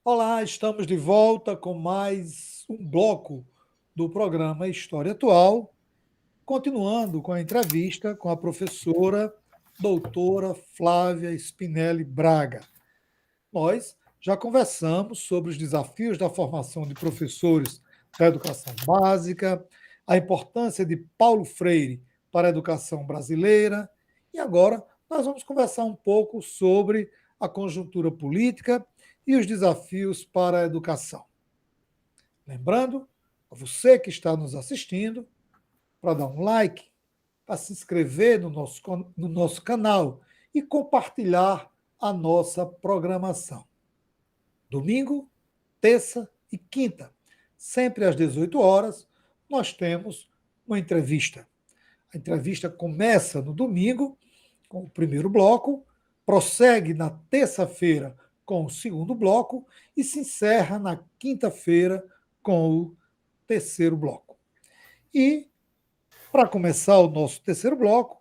Olá, estamos de volta com mais um bloco do programa História Atual, continuando com a entrevista com a professora doutora Flávia Spinelli Braga. Nós já conversamos sobre os desafios da formação de professores da educação básica, a importância de Paulo Freire para a educação brasileira, e agora nós vamos conversar um pouco sobre a conjuntura política e os desafios para a educação. Lembrando a você que está nos assistindo para dar um like, para se inscrever no nosso canal e compartilhar a nossa programação. Domingo, terça e quinta, sempre às 18 horas, nós temos uma entrevista. A entrevista começa no domingo, com o primeiro bloco, prossegue na terça-feira com o segundo bloco e se encerra na quinta-feira com o terceiro bloco. E, para começar o nosso terceiro bloco,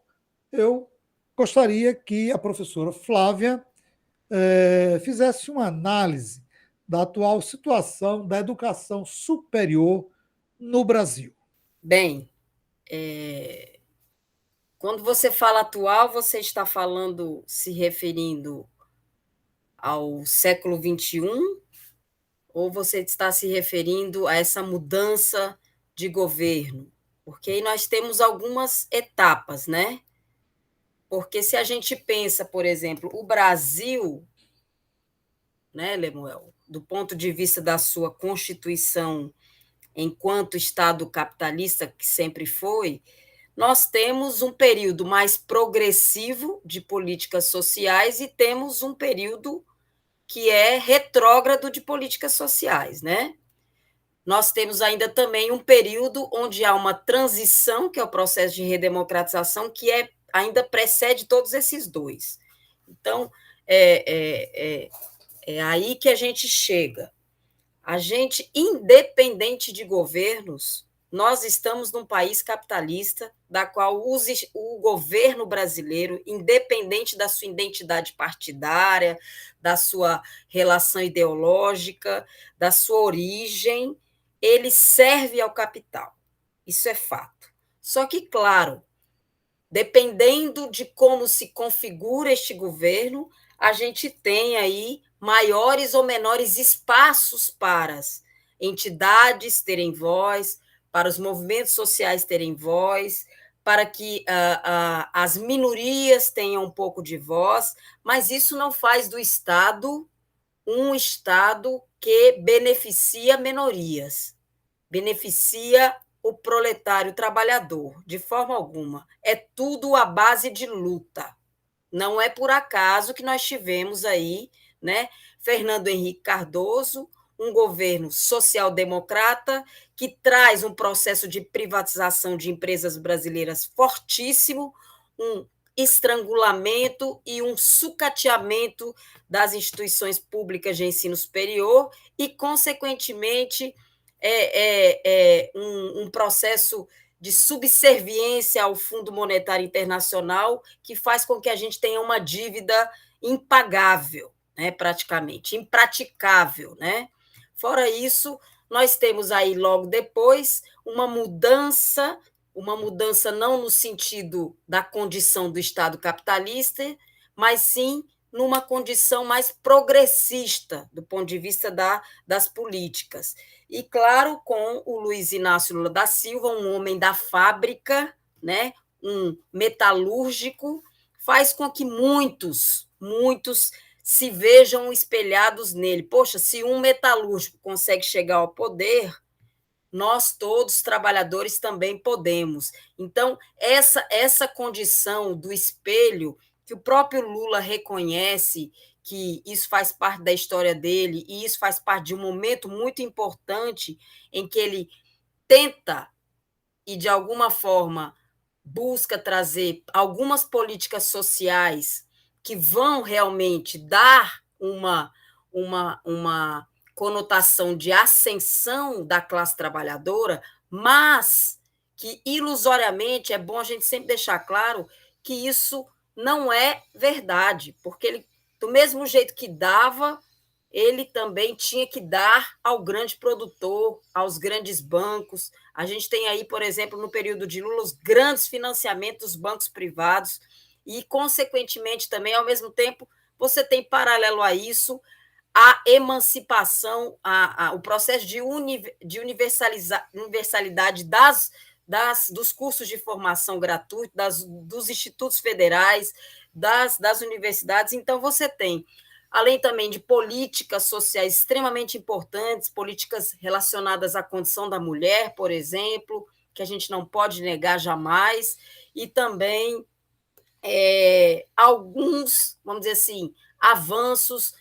eu gostaria que a professora Flávia fizesse uma análise da atual situação da educação superior no Brasil. Bem, quando você fala atual, você está falando, se referindo ao século XXI, ou você está se referindo a essa mudança de governo? Porque aí nós temos algumas etapas, né? Porque se a gente pensa, por exemplo, o Brasil, né, Lemuel, do ponto de vista da sua Constituição enquanto Estado capitalista, que sempre foi, nós temos um período mais progressivo de políticas sociais e temos um período que é retrógrado de políticas sociais, né? Nós temos ainda também um período onde há uma transição, que é o processo de redemocratização, que ainda precede todos esses dois. Então, é aí que a gente chega. A gente, independente de governos, nós estamos num país capitalista, da qual o governo brasileiro, independente da sua identidade partidária, da sua relação ideológica, da sua origem, ele serve ao capital. Isso é fato. Só que, claro, dependendo de como se configura este governo, a gente tem aí maiores ou menores espaços para as entidades terem voz, para os movimentos sociais terem voz, para que as minorias tenham um pouco de voz, mas isso não faz do Estado um Estado que beneficia minorias, beneficia o proletário trabalhador, de forma alguma. É tudo à base de luta. Não é por acaso que nós tivemos aí, né, Fernando Henrique Cardoso, um governo social-democrata que traz um processo de privatização de empresas brasileiras fortíssimo, um estrangulamento e um sucateamento das instituições públicas de ensino superior e, consequentemente, um processo de subserviência ao Fundo Monetário Internacional, que faz com que a gente tenha uma dívida impagável, né, praticamente, impraticável. Né? Fora isso, nós temos aí logo depois uma mudança não no sentido da condição do Estado capitalista, mas sim numa condição mais progressista do ponto de vista das políticas. E, claro, com o Luiz Inácio Lula da Silva, um homem da fábrica, né, um metalúrgico, faz com que muitos se vejam espelhados nele. Poxa, se um metalúrgico consegue chegar ao poder, nós todos, trabalhadores, também podemos. Então, essa condição do espelho, que o próprio Lula reconhece que isso faz parte da história dele, e isso faz parte de um momento muito importante em que ele tenta e, de alguma forma, busca trazer algumas políticas sociais que vão realmente dar uma conotação de ascensão da classe trabalhadora, mas que, ilusoriamente, é bom a gente sempre deixar claro que isso não é verdade, porque ele, do mesmo jeito que dava ele também tinha que dar ao grande produtor, aos grandes bancos. A gente tem aí, por exemplo, no período de Lula, os grandes financiamentos dos bancos privados e, consequentemente, também, ao mesmo tempo, você tem, paralelo a isso, a emancipação, o processo de universalidade dos cursos de formação gratuita, dos institutos federais, das universidades. Então, você tem, além também de políticas sociais extremamente importantes, políticas relacionadas à condição da mulher, por exemplo, que a gente não pode negar jamais, e também alguns, vamos dizer assim, avanços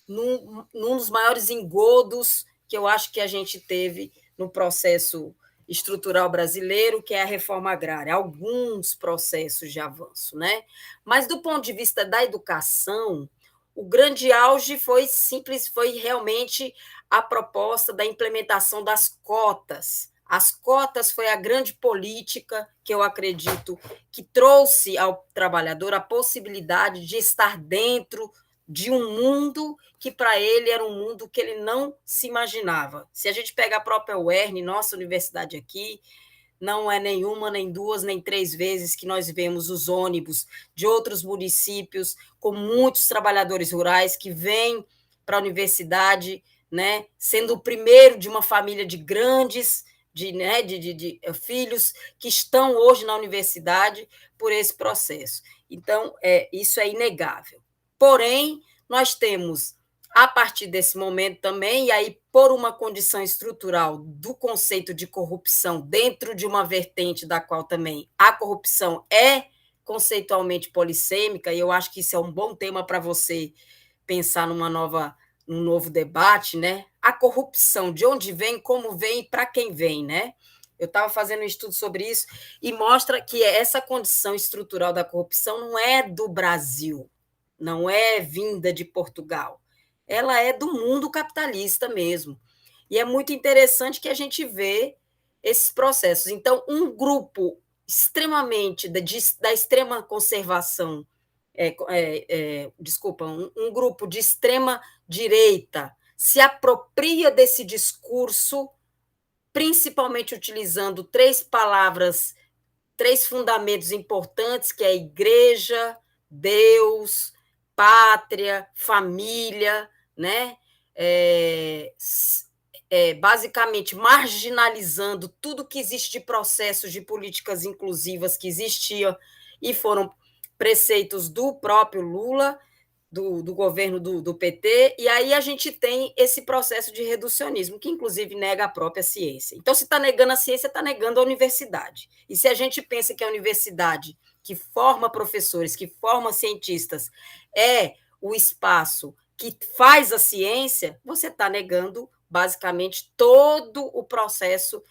num dos maiores engodos que eu acho que a gente teve no processo estrutural brasileiro, que é a reforma agrária, alguns processos de avanço, né? Mas do ponto de vista da educação, o grande auge foi realmente a proposta da implementação das cotas. As cotas foi a grande política que eu acredito que trouxe ao trabalhador a possibilidade de estar dentro de um mundo que para ele era um mundo que ele não se imaginava. Se a gente pega a própria UERN, nossa universidade aqui, não é nenhuma, nem duas, nem três vezes que nós vemos os ônibus de outros municípios com muitos trabalhadores rurais que vêm para a universidade, né, sendo o primeiro de uma família de grandes, de filhos que estão hoje na universidade por esse processo. Então, isso é inegável. Porém, nós temos, a partir desse momento também, e aí por uma condição estrutural do conceito de corrupção dentro de uma vertente da qual também a corrupção é conceitualmente polissêmica, e eu acho que isso é um bom tema para você pensar num novo debate, né? A corrupção, de onde vem, como vem e para quem vem, né? Eu estava fazendo um estudo sobre isso e mostra que essa condição estrutural da corrupção não é do Brasil, não é vinda de Portugal, ela é do mundo capitalista mesmo. E é muito interessante que a gente vê esses processos. Então, um grupo extremamente da extrema conservação, desculpa, um grupo de extrema direita se apropria desse discurso, principalmente utilizando três palavras, três fundamentos importantes, que é igreja, Deus, pátria, família, né? Basicamente marginalizando tudo que existe de processos de políticas inclusivas que existiam e foram preceitos do próprio Lula, do governo do PT, e aí a gente tem esse processo de reducionismo, que inclusive nega a própria ciência. Então, se está negando a ciência, está negando a universidade. E se a gente pensa que a universidade, que forma professores, que forma cientistas, é o espaço que faz a ciência, você está negando, basicamente, todo o processo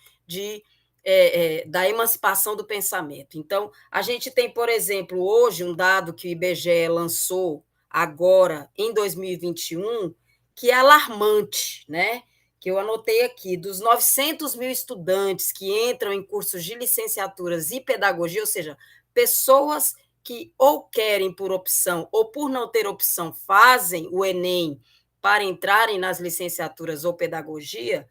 da emancipação do pensamento. Então, a gente tem, por exemplo, hoje um dado que o IBGE lançou agora, em 2021, que é alarmante, né? Que eu anotei aqui, dos 900 mil estudantes que entram em cursos de licenciaturas e pedagogia, ou seja, pessoas que ou querem por opção ou por não ter opção fazem o Enem para entrarem nas licenciaturas ou pedagogia,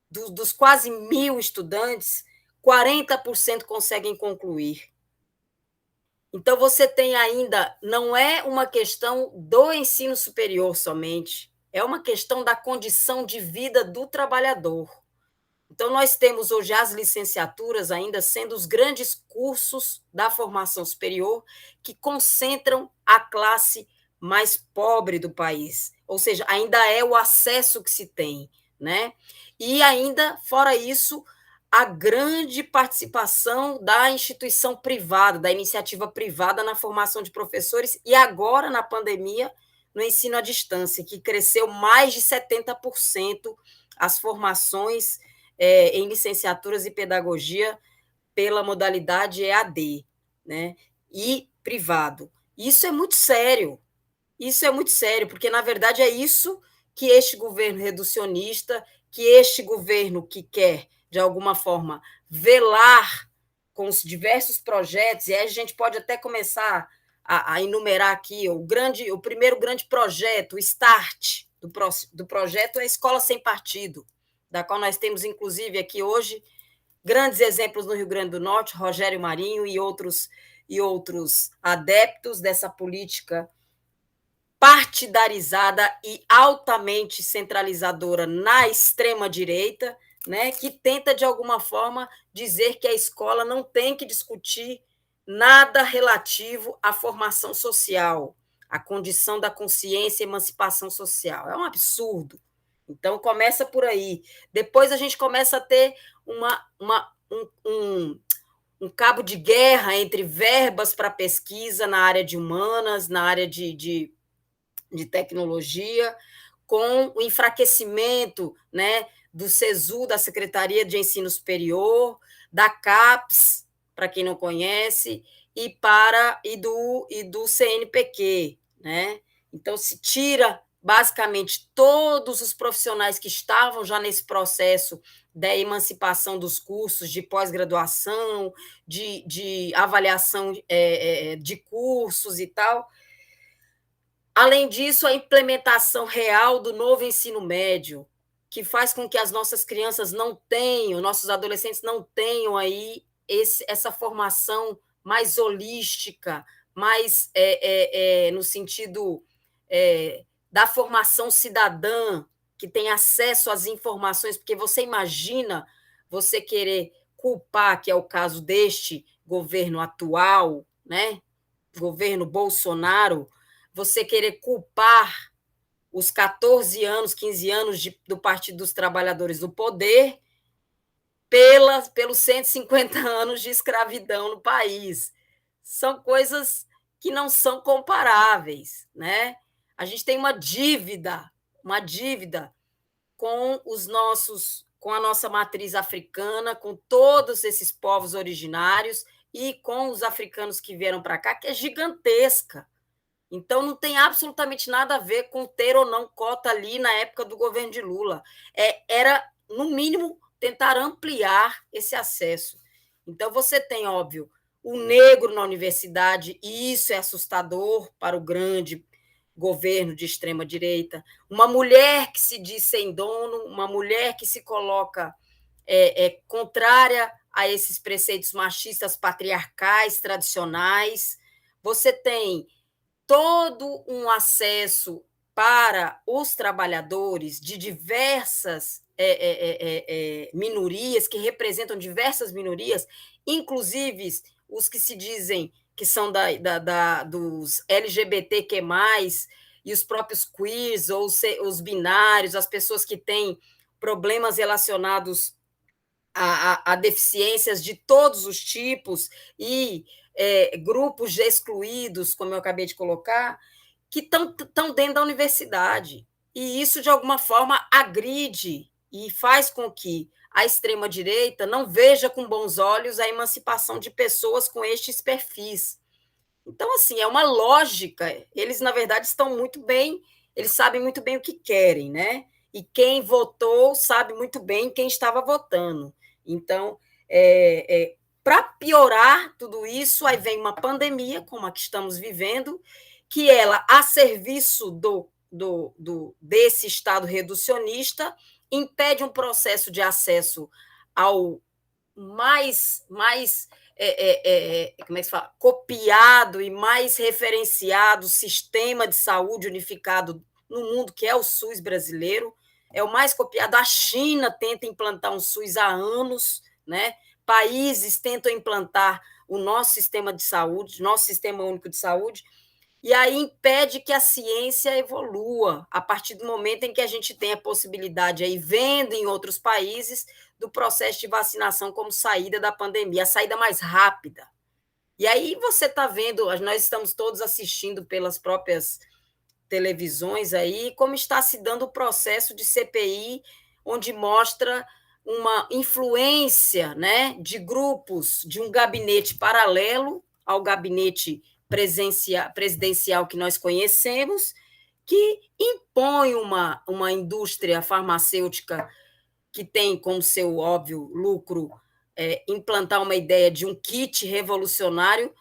dos quase 1.000 estudantes, 40% conseguem concluir. Então, você tem ainda, não é uma questão do ensino superior somente, é uma questão da condição de vida do trabalhador. Então, nós temos hoje as licenciaturas ainda sendo os grandes cursos da formação superior que concentram a classe mais pobre do país, ou seja, ainda é o acesso que se tem, né? E ainda, fora isso, a grande participação da instituição privada, da iniciativa privada na formação de professores, e agora, na pandemia, no ensino à distância, que cresceu mais de 70% as formações em licenciaturas e pedagogia pela modalidade EAD, né? E privado. Isso é muito sério, porque, na verdade, é isso que este governo reducionista, que este governo que quer, de alguma forma, velar com os diversos projetos, e aí a gente pode até começar a enumerar aqui o primeiro grande projeto, o START, do projeto é a Escola Sem Partido, da qual nós temos, inclusive, aqui hoje, grandes exemplos no Rio Grande do Norte, Rogério Marinho e outros adeptos dessa política partidarizada e altamente centralizadora na extrema-direita, né, que tenta, de alguma forma, dizer que a escola não tem que discutir nada relativo à formação social, à condição da consciência e emancipação social. É um absurdo. Então, começa por aí. Depois a gente começa a ter um cabo de guerra entre verbas para pesquisa na área de humanas, na área de tecnologia, com o enfraquecimento, né, do SESU, da Secretaria de Ensino Superior, da CAPES, para quem não conhece, e do CNPq, né? Então, se tira basicamente todos os profissionais que estavam já nesse processo da emancipação dos cursos de pós-graduação, de avaliação de cursos e tal. Além disso, a implementação real do novo ensino médio, que faz com que as nossas crianças não tenham, nossos adolescentes não tenham aí essa formação mais holística, mais no sentido da formação cidadã, que tem acesso às informações, porque você imagina você querer culpar, que é o caso deste governo atual, né? Governo Bolsonaro, você querer culpar os 14 anos, 15 anos do Partido dos Trabalhadores do Poder pelos 150 anos de escravidão no país. São coisas que não são comparáveis, né? A gente tem uma dívida com a nossa matriz africana, com todos esses povos originários e com os africanos que vieram para cá, que é gigantesca. Então, não tem absolutamente nada a ver com ter ou não cota ali na época do governo de Lula. Era, no mínimo, tentar ampliar esse acesso. Então, você tem, óbvio, o negro na universidade, e isso é assustador para o grande governo de extrema-direita. Uma mulher que se diz sem dono, uma mulher que se coloca contrária a esses preceitos machistas patriarcais tradicionais. Você tem todo um acesso para os trabalhadores de diversas minorias, que representam diversas minorias, inclusive os que se dizem que são dos LGBTQ+, e os próprios queers, ou os binários, as pessoas que têm problemas relacionados a deficiências de todos os tipos e grupos de excluídos, como eu acabei de colocar, que estão dentro da universidade. E isso, de alguma forma, agride e faz com que a extrema-direita não veja com bons olhos a emancipação de pessoas com estes perfis. Então, assim, é uma lógica. Eles, na verdade, estão muito bem, eles sabem muito bem o que querem, né? E quem votou sabe muito bem quem estava votando. Então, para piorar tudo isso, aí vem uma pandemia, como a que estamos vivendo, que ela, a serviço desse Estado reducionista, impede um processo de acesso ao mais como é que se fala? Copiado e mais referenciado sistema de saúde unificado no mundo, que é o SUS brasileiro, é o mais copiado. A China tenta implantar um SUS há anos, né? Países tentam implantar o nosso sistema de saúde, nosso sistema único de saúde, e aí impede que a ciência evolua a partir do momento em que a gente tem a possibilidade, aí vendo em outros países, do processo de vacinação como saída da pandemia, a saída mais rápida. E aí você está vendo, nós estamos todos assistindo pelas próprias televisões aí, como está se dando o processo de CPI, onde mostra uma influência, né, de grupos de um gabinete paralelo ao gabinete presidencial que nós conhecemos, que impõe uma indústria farmacêutica que tem como seu óbvio lucro implantar uma ideia de um kit revolucionário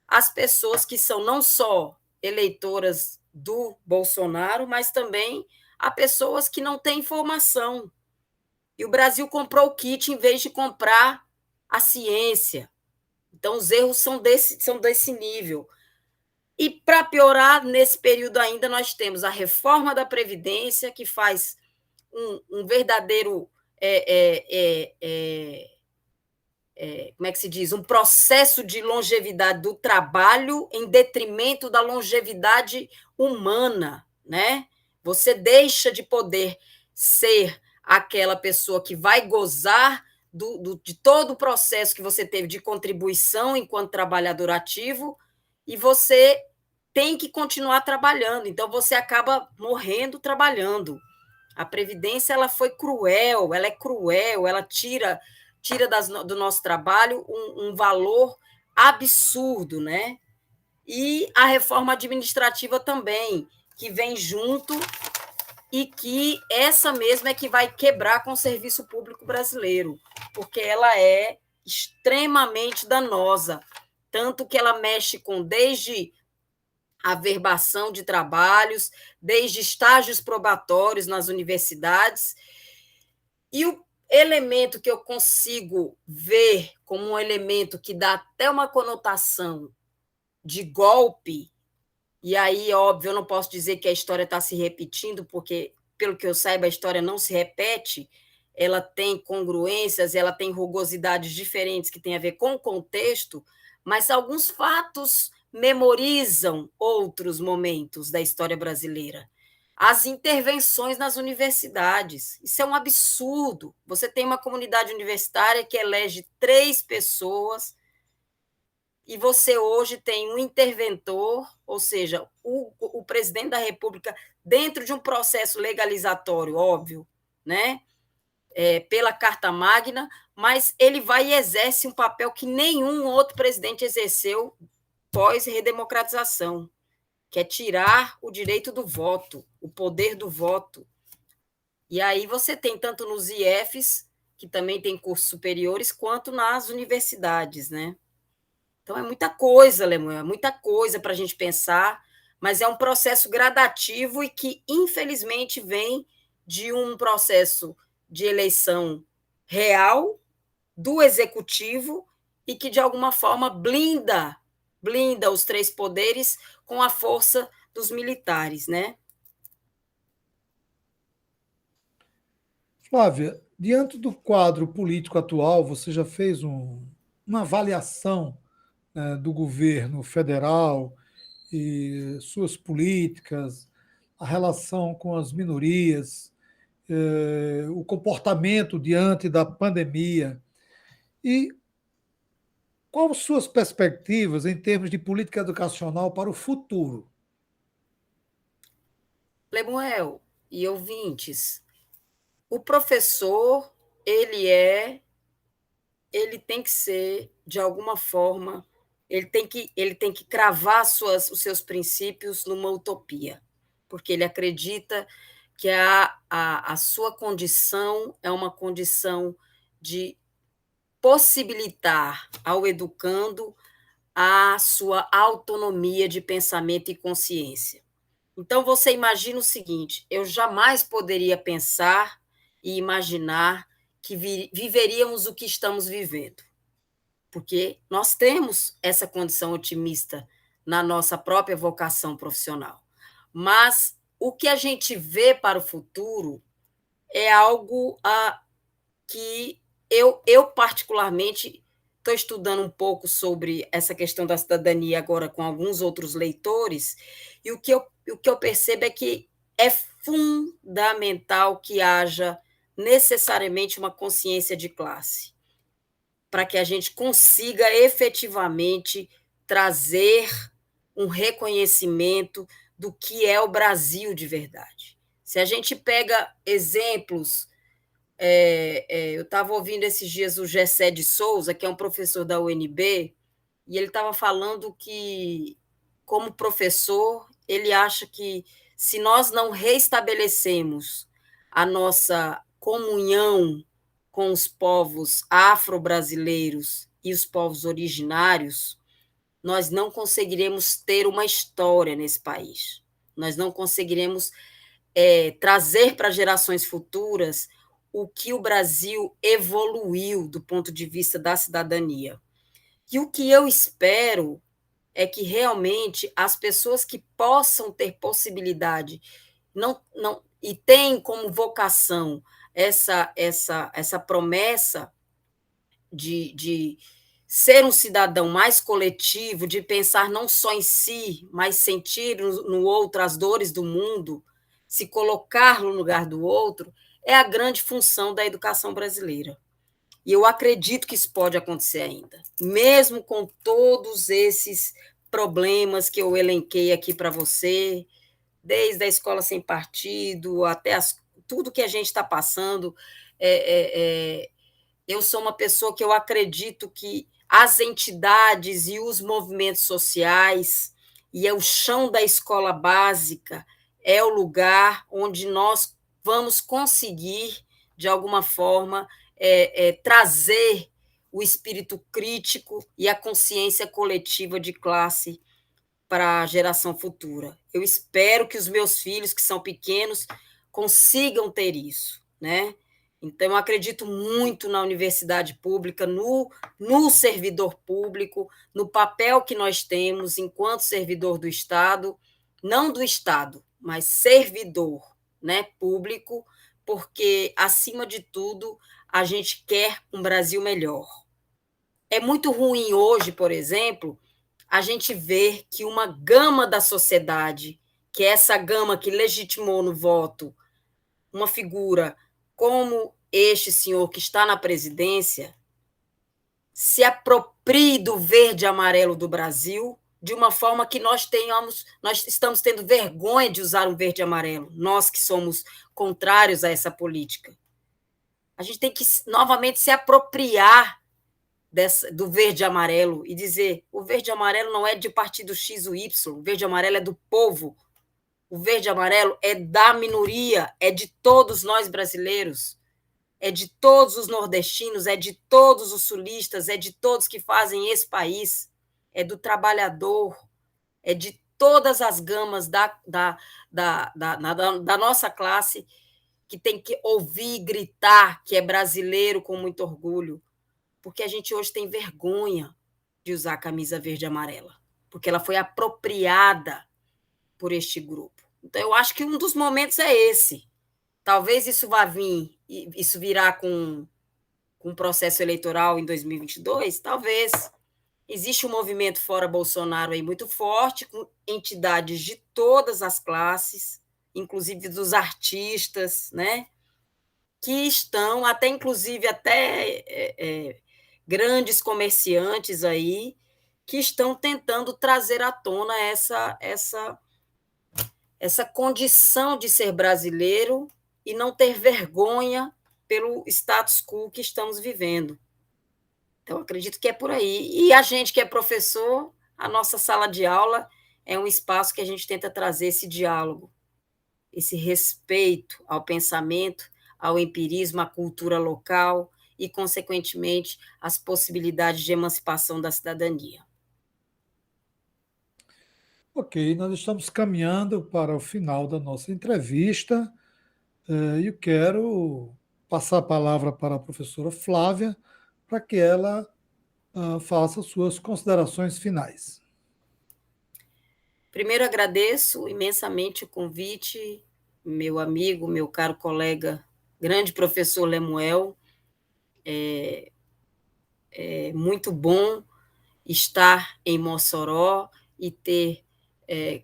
às pessoas que são não só eleitoras do Bolsonaro, mas também a pessoas que não têm informação. E o Brasil comprou o kit em vez de comprar a ciência. Então, os erros são desse nível. E, para piorar, nesse período ainda, nós temos a reforma da Previdência, que faz um verdadeiro como é que se diz? Um processo de longevidade do trabalho em detrimento da longevidade humana, né? Você deixa de poder ser aquela pessoa que vai gozar de todo o processo que você teve de contribuição enquanto trabalhador ativo e você tem que continuar trabalhando. Então, você acaba morrendo trabalhando. A Previdência ela foi cruel, ela é cruel, ela tira do nosso trabalho um valor absurdo, né? E a reforma administrativa também, que vem junto e que essa mesma é que vai quebrar com o serviço público brasileiro, porque ela é extremamente danosa, tanto que ela mexe com desde a verbação de trabalhos, desde estágios probatórios nas universidades. E o elemento que eu consigo ver como um elemento que dá até uma conotação de golpe, e aí, óbvio, eu não posso dizer que a história está se repetindo, porque, pelo que eu saiba, a história não se repete, ela tem congruências, ela tem rugosidades diferentes que têm a ver com o contexto, mas alguns fatos memorizam outros momentos da história brasileira. As intervenções nas universidades. Isso é um absurdo. Você tem uma comunidade universitária que elege 3 pessoas e você hoje tem um interventor, ou seja, o presidente da República, dentro de um processo legalizatório, óbvio, né? Pela Carta Magna, mas ele vai e exerce um papel que nenhum outro presidente exerceu pós-redemocratização, que é tirar o direito do voto, o poder do voto. E aí você tem tanto nos IFs, que também tem cursos superiores, quanto nas universidades, né? Então é muita coisa, Lemuel, é muita coisa para a gente pensar, mas é um processo gradativo e que, infelizmente, vem de um processo de eleição real do executivo e que, de alguma forma, blinda os 3 poderes com a força dos militares, né? Flávia, diante do quadro político atual, você já fez uma avaliação do governo federal e suas políticas, a relação com as minorias, o comportamento diante da pandemia e quais suas perspectivas em termos de política educacional para o futuro? Lemuel e ouvintes, o professor, ele tem que ser, de alguma forma, ele tem que cravar os seus princípios numa utopia, porque ele acredita que a sua condição é uma condição de possibilitar ao educando a sua autonomia de pensamento e consciência. Então, você imagina o seguinte: eu jamais poderia pensar e imaginar que viveríamos o que estamos vivendo, porque nós temos essa condição otimista na nossa própria vocação profissional. Mas o que a gente vê para o futuro é algo que eu particularmente, estou estudando um pouco sobre essa questão da cidadania agora com alguns outros leitores, e o que eu percebo é que é fundamental que haja necessariamente uma consciência de classe, para que a gente consiga efetivamente trazer um reconhecimento do que é o Brasil de verdade. Se a gente pega exemplos, eu estava ouvindo esses dias o Gessé de Souza, que é um professor da UNB, e ele estava falando que, como professor, ele acha que se nós não reestabelecemos a nossa comunhão com os povos afro-brasileiros e os povos originários, nós não conseguiremos ter uma história nesse país. Nós não conseguiremos trazer para gerações futuras o que o Brasil evoluiu do ponto de vista da cidadania. E o que eu espero é que realmente as pessoas que possam ter possibilidade e têm como vocação essa promessa de ser um cidadão mais coletivo, de pensar não só em si, mas sentir no outro as dores do mundo, se colocar no lugar do outro, é a grande função da educação brasileira. E eu acredito que isso pode acontecer ainda, mesmo com todos esses problemas que eu elenquei aqui para você, desde a escola sem partido até tudo que a gente está passando. Eu sou uma pessoa que eu acredito que as entidades e os movimentos sociais e é o chão da escola básica é o lugar onde nós vamos conseguir, de alguma forma, trazer o espírito crítico e a consciência coletiva de classe para a geração futura. Eu espero que os meus filhos, que são pequenos, consigam ter isso, né? Então, eu acredito muito na universidade pública, no servidor público, no papel que nós temos enquanto servidor do Estado, não do Estado, mas servidor, né, público, porque, acima de tudo, a gente quer um Brasil melhor. É muito ruim hoje, por exemplo, a gente ver que uma gama da sociedade, que é essa gama que legitimou no voto uma figura como este senhor que está na presidência, se aproprie do verde e amarelo do Brasil de uma forma que nós estamos tendo vergonha de usar um verde e amarelo, nós que somos contrários a essa política. A gente tem que novamente se apropriar do verde e amarelo e dizer: o verde e amarelo não é de partido X ou Y, o verde e amarelo é do povo, o verde e amarelo é da minoria, é de todos nós brasileiros, é de todos os nordestinos, é de todos os sulistas, é de todos que fazem esse país, é do trabalhador, é de todas as gamas da nossa classe que tem que ouvir e gritar que é brasileiro com muito orgulho, porque a gente hoje tem vergonha de usar a camisa verde e amarela, porque ela foi apropriada por este grupo. Então, eu acho que um dos momentos é esse. Talvez isso vá vir, isso virá com o processo eleitoral em 2022, talvez. Existe um movimento fora Bolsonaro aí muito forte, com entidades de todas as classes, inclusive dos artistas, né? Que estão, inclusive grandes comerciantes aí, que estão tentando trazer à tona essa condição de ser brasileiro e não ter vergonha pelo status quo que estamos vivendo. Então, acredito que é por aí. E a gente que é professor, a nossa sala de aula é um espaço que a gente tenta trazer esse diálogo, esse respeito ao pensamento, ao empirismo, à cultura local e, consequentemente, às possibilidades de emancipação da cidadania. Ok, nós estamos caminhando para o final da nossa entrevista e eu quero passar a palavra para a professora Flávia para que ela faça suas considerações finais. Primeiro, agradeço imensamente o convite, meu amigo, meu caro colega, grande professor Lemuel. É muito bom estar em Mossoró e ter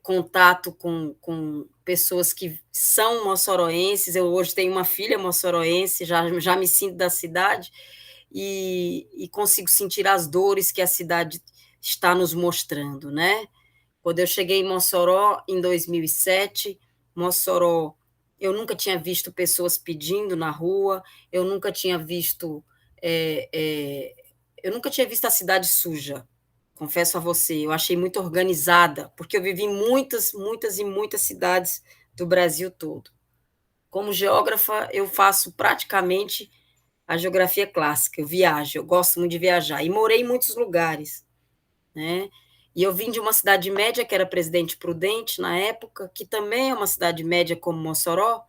contato com pessoas que são moçoroenses. Eu hoje tenho uma filha moçoroense, já me sinto da cidade e consigo sentir as dores que a cidade está nos mostrando, né? Quando eu cheguei em Mossoró, em 2007, Mossoró, eu nunca tinha visto pessoas pedindo na rua, eu nunca tinha visto eu nunca tinha visto a cidade suja, confesso a você. Eu achei muito organizada, porque eu vivi em muitas, muitas e muitas cidades do Brasil todo. Como geógrafa, eu faço praticamente a geografia clássica, eu viajo, eu gosto muito de viajar, e morei em muitos lugares, né? E eu vim de uma cidade média, que era Presidente Prudente, na época, que também é uma cidade média como Mossoró,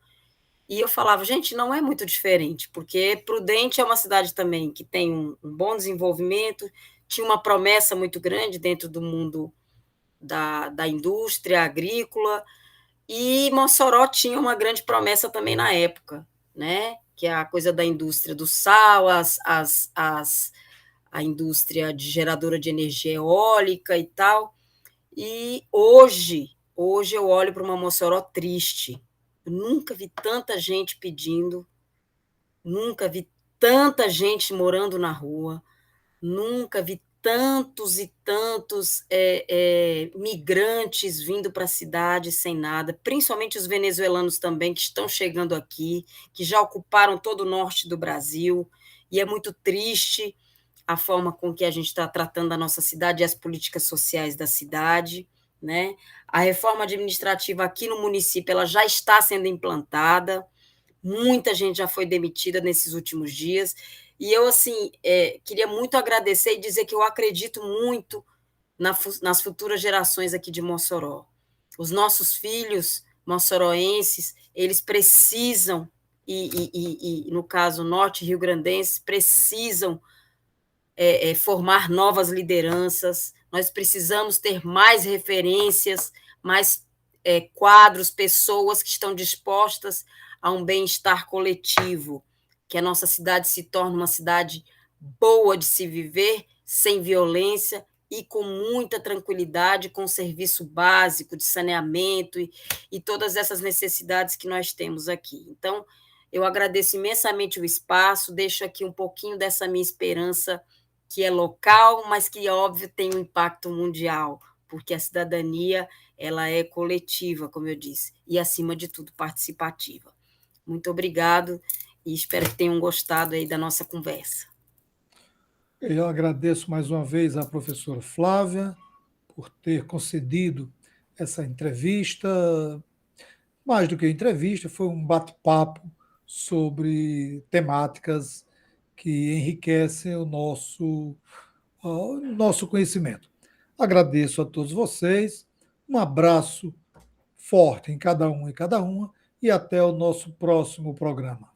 e eu falava, gente, não é muito diferente, porque Prudente é uma cidade também que tem um bom desenvolvimento, tinha uma promessa muito grande dentro do mundo da indústria agrícola, e Mossoró tinha uma grande promessa também na época, né? Que é a coisa da indústria do sal, a indústria de geradora de energia eólica e tal. E hoje eu olho para uma Mossoró triste. Eu nunca vi tanta gente pedindo, nunca vi tanta gente morando na rua, nunca vi tantos e tantos migrantes vindo para a cidade sem nada, principalmente os venezuelanos também, que estão chegando aqui, que já ocuparam todo o norte do Brasil, e é muito triste a forma com que a gente está tratando a nossa cidade e as políticas sociais da cidade, né? A reforma administrativa aqui no município ela já está sendo implantada, muita gente já foi demitida nesses últimos dias, e eu, assim, queria muito agradecer e dizer que eu acredito muito nas futuras gerações aqui de Mossoró. Os nossos filhos mossoroenses, eles precisam, e no caso norte rio-grandense, precisam formar novas lideranças, nós precisamos ter mais referências, mais quadros, pessoas que estão dispostas a um bem-estar coletivo, que a nossa cidade se torne uma cidade boa de se viver, sem violência e com muita tranquilidade, com serviço básico de saneamento e todas essas necessidades que nós temos aqui. Então, eu agradeço imensamente o espaço, deixo aqui um pouquinho dessa minha esperança que é local, mas que, óbvio, tem um impacto mundial, porque a cidadania ela é coletiva, como eu disse, e, acima de tudo, participativa. Muito obrigado e espero que tenham gostado aí da nossa conversa. Eu agradeço mais uma vez à professora Flávia por ter concedido essa entrevista. Mais do que entrevista, foi um bate-papo sobre temáticas que enriquecem o nosso conhecimento. Agradeço a todos vocês, um abraço forte em cada um e cada uma, e até o nosso próximo programa.